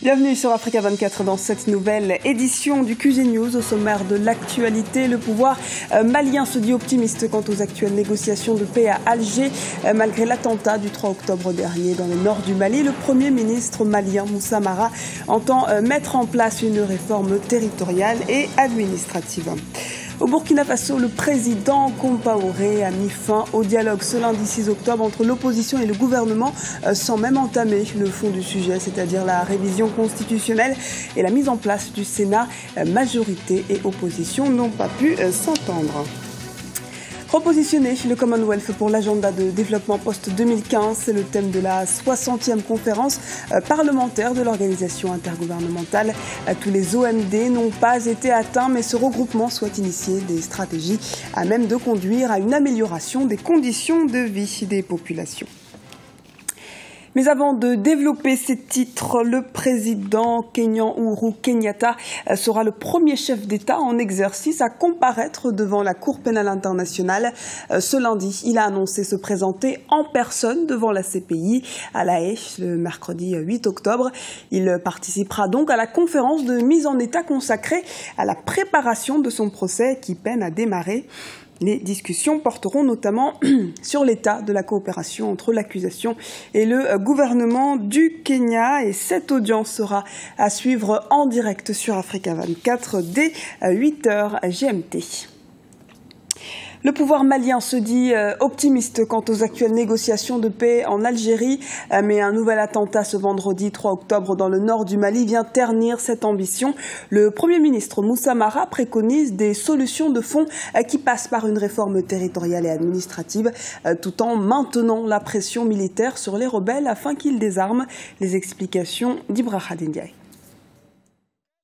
Bienvenue sur Africa 24 dans cette nouvelle édition du QG News. Au sommaire de l'actualité, le pouvoir malien se dit optimiste quant aux actuelles négociations de paix à Alger. Malgré l'attentat du 3 octobre dernier dans le nord du Mali, le Premier ministre malien Moussa Mara entend mettre en place une réforme territoriale et administrative. Au Burkina Faso, le président Compaoré a mis fin au dialogue ce lundi 6 octobre entre l'opposition et le gouvernement sans même entamer le fond du sujet, c'est-à-dire la révision constitutionnelle et la mise en place du Sénat. Majorité et opposition n'ont pas pu s'entendre. Repositionner le Commonwealth pour l'agenda de développement post-2015, c'est le thème de la 60e conférence parlementaire de l'organisation intergouvernementale. Tous les OMD n'ont pas été atteints, mais ce regroupement souhaite initier des stratégies à même de conduire à une amélioration des conditions de vie des populations. Mais avant de développer ces titres, le président kényan Uhuru Kenyatta sera le premier chef d'État en exercice à comparaître devant la Cour pénale internationale. Ce lundi, il a annoncé se présenter en personne devant la CPI à La Haye le mercredi 8 octobre. Il participera donc à la conférence de mise en état consacrée à la préparation de son procès qui peine à démarrer. Les discussions porteront notamment sur l'état de la coopération entre l'accusation et le gouvernement du Kenya. Et cette audience sera à suivre en direct sur Africa 24 dès 8h GMT. Le pouvoir malien se dit optimiste quant aux actuelles négociations de paix en Algérie, mais un nouvel attentat ce vendredi 3 octobre dans le nord du Mali vient ternir cette ambition. Le Premier ministre Moussa Mara préconise des solutions de fond qui passent par une réforme territoriale et administrative, tout en maintenant la pression militaire sur les rebelles afin qu'ils désarment. Les explications d'Ibrahim Ndiaye.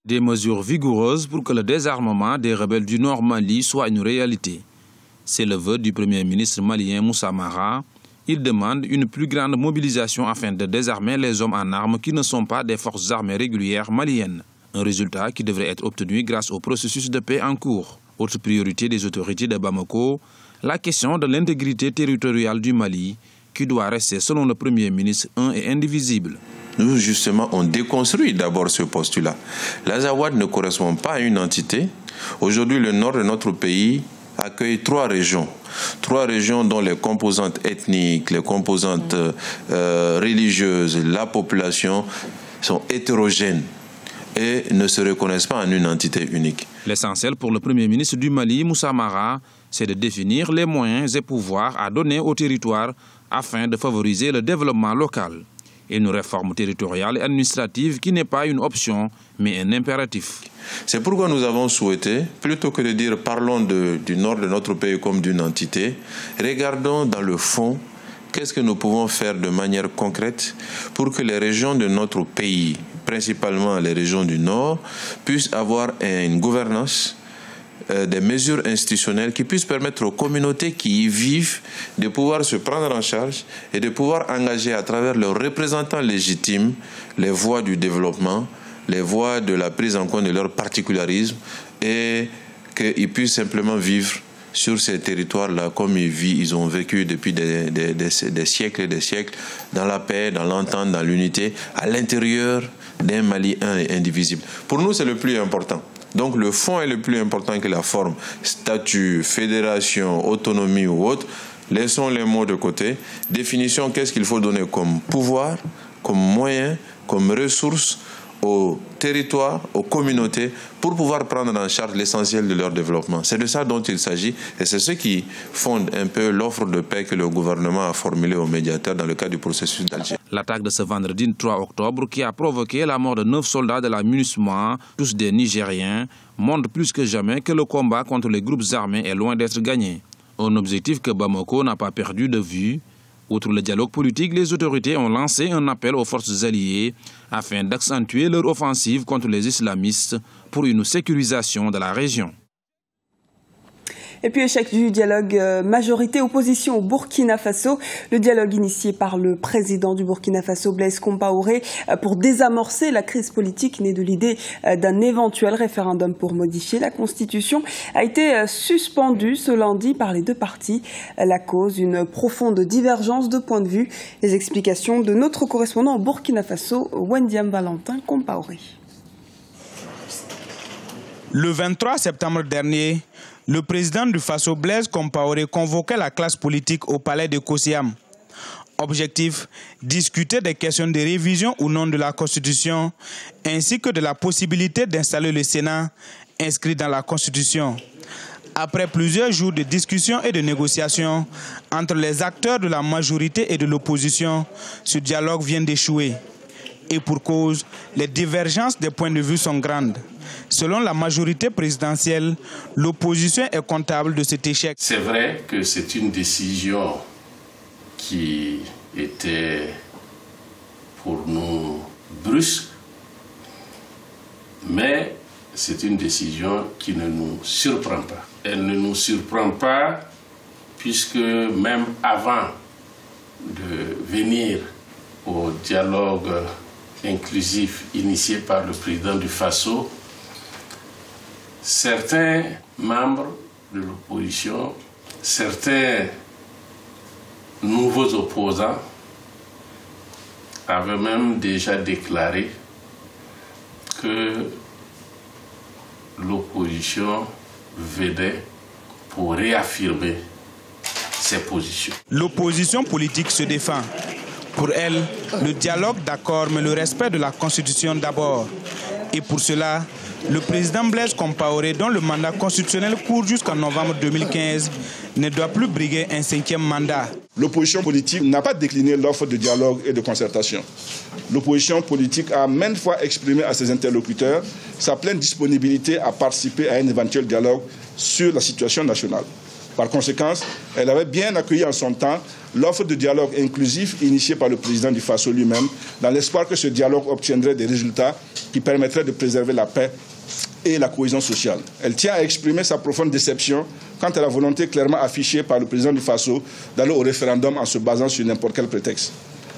Des mesures vigoureuses pour que le désarmement des rebelles du nord Mali soit une réalité. C'est le vœu du Premier ministre malien Moussa Mara. Il demande une plus grande mobilisation afin de désarmer les hommes en armes qui ne sont pas des forces armées régulières maliennes. Un résultat qui devrait être obtenu grâce au processus de paix en cours. Autre priorité des autorités de Bamako, la question de l'intégrité territoriale du Mali, qui doit rester, selon le Premier ministre, un et indivisible. Nous, justement, on déconstruit d'abord ce postulat. L'Azawad ne correspond pas à une entité. Aujourd'hui, le nord de notre pays accueille trois régions dont les composantes ethniques, les composantes religieuses, la population sont hétérogènes et ne se reconnaissent pas en une entité unique. L'essentiel pour le Premier ministre du Mali, Moussa Mara, c'est de définir les moyens et pouvoirs à donner au territoire afin de favoriser le développement local. Une réforme territoriale et administrative qui n'est pas une option, mais un impératif. C'est pourquoi nous avons souhaité, plutôt que de dire parlons du nord de notre pays comme d'une entité, regardons dans le fond qu'est-ce que nous pouvons faire de manière concrète pour que les régions de notre pays, principalement les régions du nord, puissent avoir une gouvernance, des mesures institutionnelles qui puissent permettre aux communautés qui y vivent de pouvoir se prendre en charge et de pouvoir engager à travers leurs représentants légitimes les voies du développement, les voies de la prise en compte de leurs particularismes et qu'ils puissent simplement vivre sur ces territoires-là comme ils ont vécu depuis des siècles et des siècles dans la paix, dans l'entente, dans l'unité, à l'intérieur d'un Mali un et indivisible. Pour nous, c'est le plus important. Donc le fond est le plus important que la forme. Statut, fédération, autonomie ou autre, laissons les mots de côté. Définition, qu'est-ce qu'il faut donner comme pouvoir, comme moyen, comme ressources aux territoires, aux communautés, pour pouvoir prendre en charge l'essentiel de leur développement. C'est de ça dont il s'agit et c'est ce qui fonde un peu l'offre de paix que le gouvernement a formulée aux médiateurs dans le cadre du processus d'Alger. L'attaque de ce vendredi 3 octobre qui a provoqué la mort de 9 soldats de la MINUSMA, tous des Nigériens, montre plus que jamais que le combat contre les groupes armés est loin d'être gagné. Un objectif que Bamako n'a pas perdu de vue. Outre le dialogue politique, les autorités ont lancé un appel aux forces alliées afin d'accentuer leur offensive contre les islamistes pour une sécurisation de la région. Et puis échec du dialogue majorité-opposition au Burkina Faso. Le dialogue initié par le président du Burkina Faso, Blaise Compaoré, pour désamorcer la crise politique née de l'idée d'un éventuel référendum pour modifier la Constitution a été suspendu ce lundi par les deux parties. La cause, une profonde divergence de point de vue. Les explications de notre correspondant au Burkina Faso, Wendiam Valentin Compaoré. Le 23 septembre dernier, le président du Faso, Blaise Compaoré, convoquait la classe politique au palais de Kosiam. Objectif, discuter des questions de révision ou non de la Constitution, ainsi que de la possibilité d'installer le Sénat inscrit dans la Constitution. Après plusieurs jours de discussions et de négociations entre les acteurs de la majorité et de l'opposition, ce dialogue vient d'échouer. Et pour cause, les divergences des points de vue sont grandes. Selon la majorité présidentielle, l'opposition est comptable de cet échec. C'est vrai que c'est une décision qui était pour nous brusque, mais c'est une décision qui ne nous surprend pas. Elle ne nous surprend pas puisque même avant de venir au dialogue inclusif initié par le président du Faso, certains membres de l'opposition, certains nouveaux opposants avaient même déjà déclaré que l'opposition venait pour réaffirmer ses positions. L'opposition politique se défend. Pour elle, le dialogue d'accord, mais le respect de la Constitution d'abord. Et pour cela, le président Blaise Compaoré, dont le mandat constitutionnel court jusqu'en novembre 2015, ne doit plus briguer un 5e mandat. L'opposition politique n'a pas décliné l'offre de dialogue et de concertation. L'opposition politique a maintes fois exprimé à ses interlocuteurs sa pleine disponibilité à participer à un éventuel dialogue sur la situation nationale. Par conséquent, elle avait bien accueilli en son temps l'offre de dialogue inclusif initiée par le président du Faso lui-même, dans l'espoir que ce dialogue obtiendrait des résultats qui permettraient de préserver la paix et la cohésion sociale. Elle tient à exprimer sa profonde déception quant à la volonté clairement affichée par le président du Faso d'aller au référendum en se basant sur n'importe quel prétexte.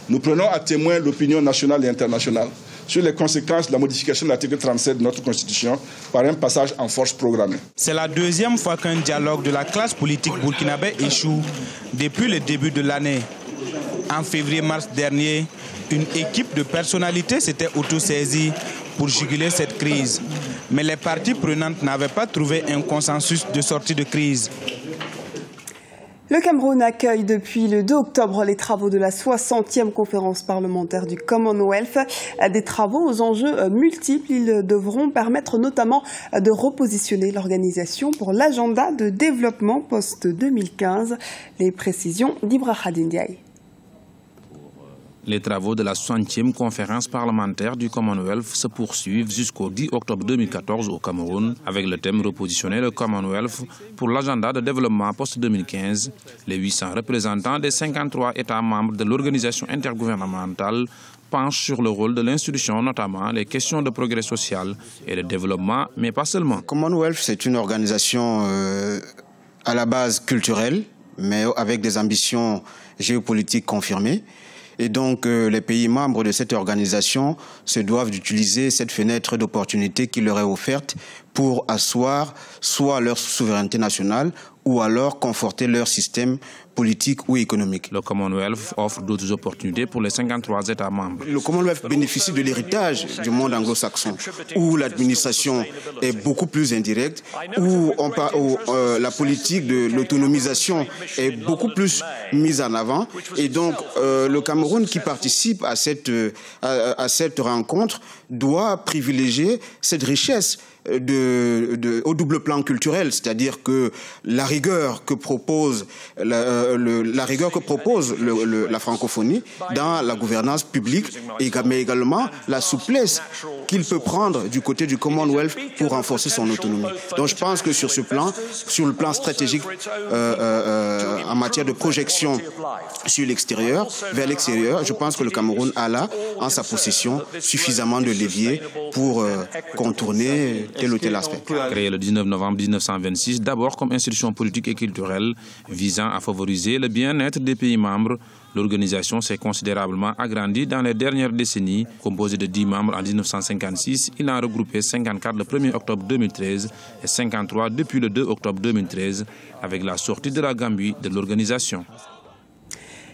Nous prenons à témoin l'opinion nationale et internationale sur les conséquences de la modification de l'article 37 de notre Constitution par un passage en force programmé. C'est la deuxième fois qu'un dialogue de la classe politique burkinabé échoue depuis le début de l'année. En février-mars dernier, une équipe de personnalités s'était auto-saisie pour juguler cette crise. Mais les parties prenantes n'avaient pas trouvé un consensus de sortie de crise. Le Cameroun accueille depuis le 2 octobre les travaux de la 60e conférence parlementaire du Commonwealth. Des travaux aux enjeux multiples. Ils devront permettre notamment de repositionner l'organisation pour l'agenda de développement post-2015. Les précisions d'Ibra Khadindiaï. Les travaux de la 60e conférence parlementaire du Commonwealth se poursuivent jusqu'au 10 octobre 2014 au Cameroun, avec le thème repositionner le Commonwealth pour l'agenda de développement post-2015. Les 800 représentants des 53 États membres de l'organisation intergouvernementale penchent sur le rôle de l'institution, notamment les questions de progrès social et de développement, mais pas seulement. Commonwealth, c'est une organisation à la base culturelle, mais avec des ambitions géopolitiques confirmées. Et donc, les pays membres de cette organisation se doivent d'utiliser cette fenêtre d'opportunité qui leur est offerte pour asseoir soit leur souveraineté nationale ou alors conforter leur système politique ou économique. Le Commonwealth offre d'autres opportunités pour les 53 États membres. Le Commonwealth bénéficie de l'héritage du monde anglo-saxon, où l'administration est beaucoup plus indirecte, où la politique de l'autonomisation est beaucoup plus mise en avant. Et donc, le Cameroun qui participe à cette rencontre doit privilégier cette richesse au double plan culturel, c'est-à-dire que la rigueur que propose la rigueur que propose la francophonie dans la gouvernance publique, mais également la souplesse qu'il peut prendre du côté du Commonwealth pour renforcer son autonomie. Donc je pense que sur le plan stratégique, en matière de projection sur l'extérieur, vers l'extérieur, je pense que le Cameroun a là, en sa possession, suffisamment de leviers pour contourner tel ou tel aspect. Créé le 19 novembre 1926, d'abord comme institution politique et culturelle visant à favoriser le bien-être des pays membres, l'organisation s'est considérablement agrandie dans les dernières décennies. Composée de 10 membres en 1956, il en a regroupé 54 le 1er octobre 2013 et 53 depuis le 2 octobre 2013, avec la sortie de la Gambie de l'organisation.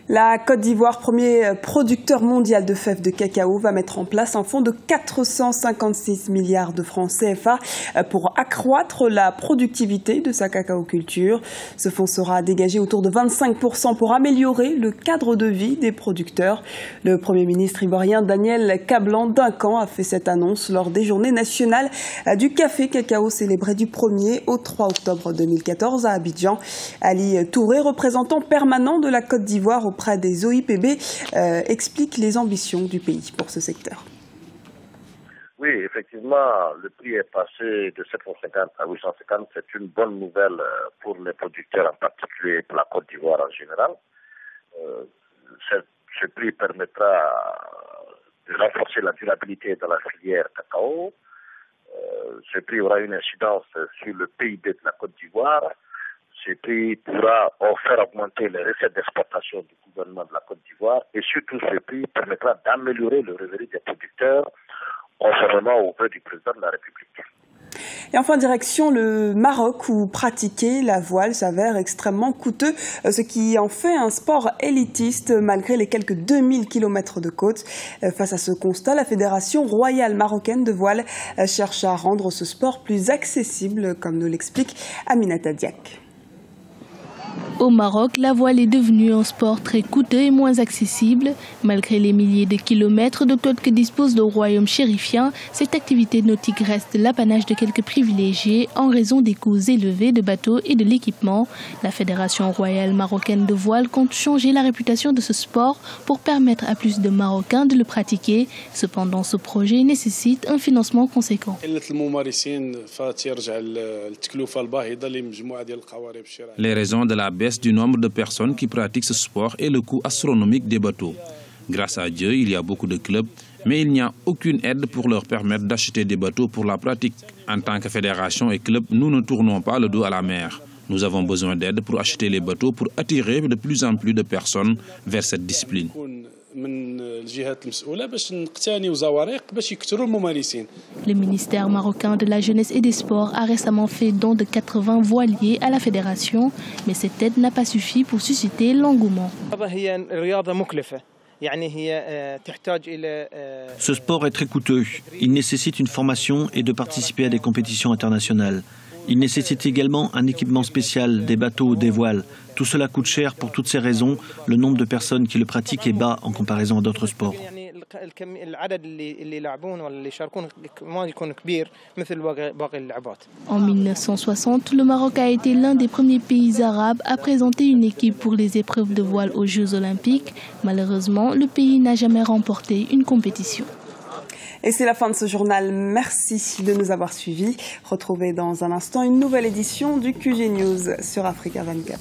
La Côte d'Ivoire, premier producteur mondial de fèves de cacao, va mettre en place un fonds de 456 milliards de francs CFA pour accroître la productivité de sa cacaoculture. Ce fonds sera dégagé autour de 25% pour améliorer le cadre de vie des producteurs. Le Premier ministre ivoirien Daniel Kablan-Duncan a fait cette annonce lors des Journées nationales du café cacao célébrées du 1er au 3 octobre 2014 à Abidjan. Ali Touré, représentant permanent de la Côte d'Ivoire auprès des OIPB, explique les ambitions du pays pour ce secteur. Oui, effectivement, le prix est passé de 750 à 850. C'est une bonne nouvelle pour les producteurs, en particulier pour la Côte d'Ivoire en général. Ce prix permettra de renforcer la durabilité de la filière cacao. Ce prix aura une incidence sur le PIB de la Côte d'Ivoire. Ce prix pourra faire augmenter les recettes d'exportation du gouvernement de la Côte d'Ivoire et surtout ce prix permettra d'améliorer le revenu des producteurs conformément au vœu du président de la République. Et enfin, direction le Maroc où pratiquer la voile s'avère extrêmement coûteux, ce qui en fait un sport élitiste malgré les quelques 2000 km de côte. Face à ce constat, la Fédération royale marocaine de voile cherche à rendre ce sport plus accessible, comme nous l'explique Aminata Diak. Au Maroc, la voile est devenue un sport très coûteux et moins accessible. Malgré les milliers de kilomètres de côte que dispose le royaume chérifien, cette activité nautique reste l'apanage de quelques privilégiés en raison des coûts élevés de bateaux et de l'équipement. La Fédération royale marocaine de voile compte changer la réputation de ce sport pour permettre à plus de Marocains de le pratiquer. Cependant, ce projet nécessite un financement conséquent. Les raisons de la baisse du nombre de personnes qui pratiquent ce sport et le coût astronomique des bateaux. Grâce à Dieu, il y a beaucoup de clubs, mais il n'y a aucune aide pour leur permettre d'acheter des bateaux pour la pratique. En tant que fédération et club, nous ne tournons pas le dos à la mer. Nous avons besoin d'aide pour acheter les bateaux pour attirer de plus en plus de personnes vers cette discipline. Le ministère marocain de la Jeunesse et des Sports a récemment fait don de 80 voiliers à la fédération, mais cette aide n'a pas suffi pour susciter l'engouement. Ce sport est très coûteux. Il nécessite une formation et de participer à des compétitions internationales. Il nécessite également un équipement spécial, des bateaux, des voiles. Tout cela coûte cher pour toutes ces raisons. Le nombre de personnes qui le pratiquent est bas en comparaison à d'autres sports. En 1960, le Maroc a été l'un des premiers pays arabes à présenter une équipe pour les épreuves de voile aux Jeux olympiques. Malheureusement, le pays n'a jamais remporté une compétition. Et c'est la fin de ce journal. Merci de nous avoir suivis. Retrouvez dans un instant une nouvelle édition du QG News sur Africa 24.